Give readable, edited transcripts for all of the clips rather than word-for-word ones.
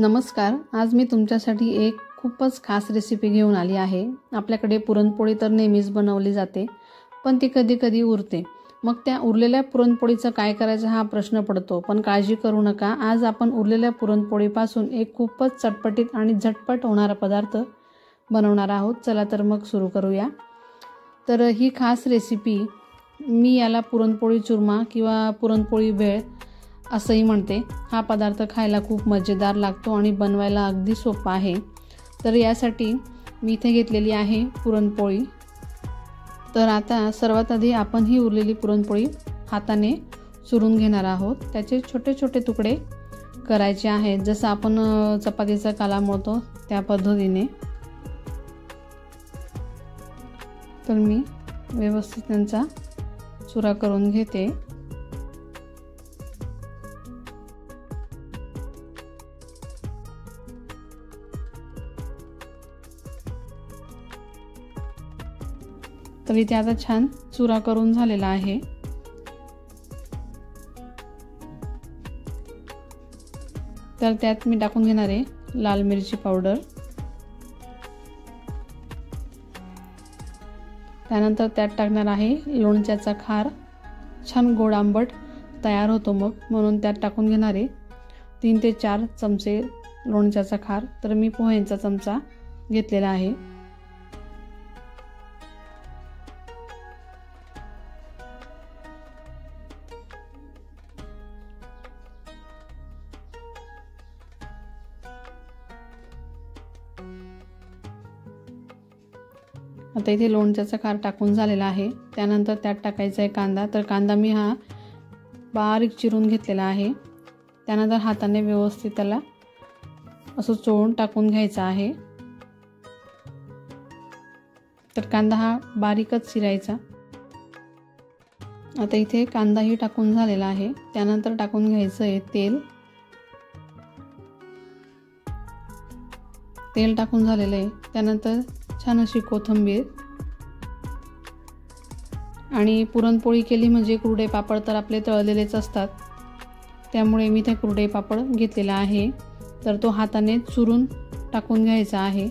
नमस्कार। आज मी तुमच्यासाठी एक खूपच खास रेसिपी घेऊन आली आहे। आपल्याकडे पुरणपोळी तर नेहमीच बनवली जाते, पण ती कधी-कधी उरते। मग त्या उरलेल्या पुरणपोळीचं काय करायचं हा प्रश्न पडतो। पण काळजी करू नका, आज आपण उरलेल्या पुरणपोळीपासून एक खूपच चटपटीत आणि झटपट होणारा पदार्थ बनवणार आहोत। चला तर मग सुरू करूया। तर ही खास रेसिपी मी याला पुरणपोळी चुरमा किंवा पुरणपोळी भेळ असंही म्हणते। हा पदार्थ खायला खूप मजेदार लागतो आणि बनवायला अगदी सोपा आहे। तर यासाठी मी इथे घेतलेली आहे पुरणपोळी। तर आता सर्वात आधी आपण ही उरलेली पुरणपोळी हाताने चुरून घेणार आहोत। त्याचे छोटे छोटे तुकडे करायचे आहेत, जसं आपण चपातीचा काला मळतो त्या पद्धतीने। तर मी व्यवस्थित त्यांचा चुरा करून घेते। तर इथे आता छान चुरा करून झालेला आहे। तर त्यात मी टाकून घेणार आहे लाल मिरची पावडर। त्यानंतर त्यात टाकणार आहे लोणच्याचा खार। छान गोड आंबट तयार होतो मग, म्हणून त्यात टाकून घेणार आहे 3 ते 4 चमचे लोणच्याचा खार। तर मी पोह्यांचा चमचा घेतलेला आहे। आता इथे लोणच्याचा खार टाकून झालेला आहे। त्यानंतर त्यात टाकायचा आहे कांदा। तर कांदा मी हा बारीक चिरून घेतलेला आहे। त्यानंतर हाताने व्यवस्थित त्याला असं चोळून टाकून घ्यायचा आहे। तर कांदा हा बारीकच चिरायचा। आता इथे कांदाही टाकून झालेला आहे। त्यानंतर टाकून घ्यायचं आहे तेल। तेल टाकून झालेलं आहे। त्यानंतर छान अशी कोथिंबीर आणि पुरणपोळी केली म्हणजे कुरडे पापड तर आपले तळलेलेच असतात, त्यामुळे मी ते कुरडे पापड घेतलेला आहे। तर तो हाताने चुरून टाकून घ्यायचा आहे।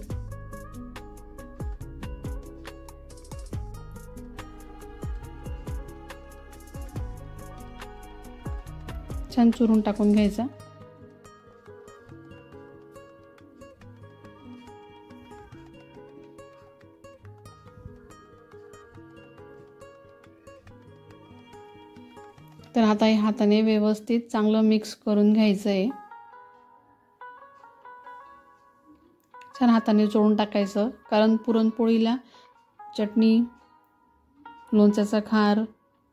छान चुरून टाकून घ्यायचा। तर आता हे हाताने व्यवस्थित चांगलं मिक्स करून घ्यायचं आहे। छान हाताने चोळून टाकायचं, कारण पुरणपोळीला चटणी, लोणच्याचा खार,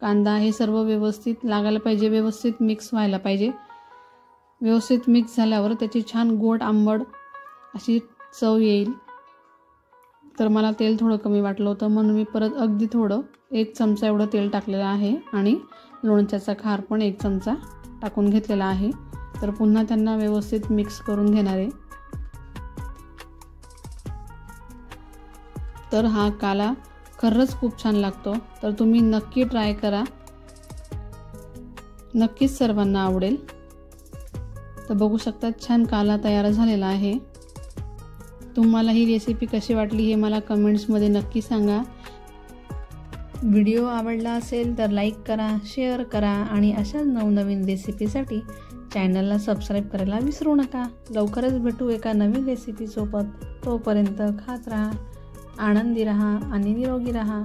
कांदा हे सर्व व्यवस्थित लागायला पाहिजे, व्यवस्थित मिक्स व्हायला पाहिजे। व्यवस्थित मिक्स झाल्यावर त्याची छान गोड आंबट अशी चव येईल। तर मला तेल थोडं कमी वाटलं होतं, म्हणून मी परत अगदी थोडं 1 चमचा एवढं तेल टाकलेलं आहे आणि लोणच्याचा खार पण 1 चमचा टाकून घेतलेला आहे। तर पुन्हा त्यांना व्यवस्थित मिक्स करून घेणार आहे। तर हा काला खरंच खूप छान लागतो, तर तुम्ही नक्की ट्राय करा, नक्कीच सर्वांना आवडेल। तर बघू शकता छान काला तयार झालेला आहे। तुम्हाला ही रेसिपी कशी वाटली हे मला कमेंट्समध्ये नक्की सांगा। व्हिडिओ आवडला असेल तर लाईक करा, शेअर करा आणि अशाच नवनवीन रेसिपीसाठी चॅनलला सबस्क्राईब करायला विसरू नका। लवकरच भेटू एका नवीन रेसिपीसोबत। तोपर्यंत खात राहा, आनंदी राहा आणि निरोगी राहा।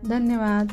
धन्यवाद।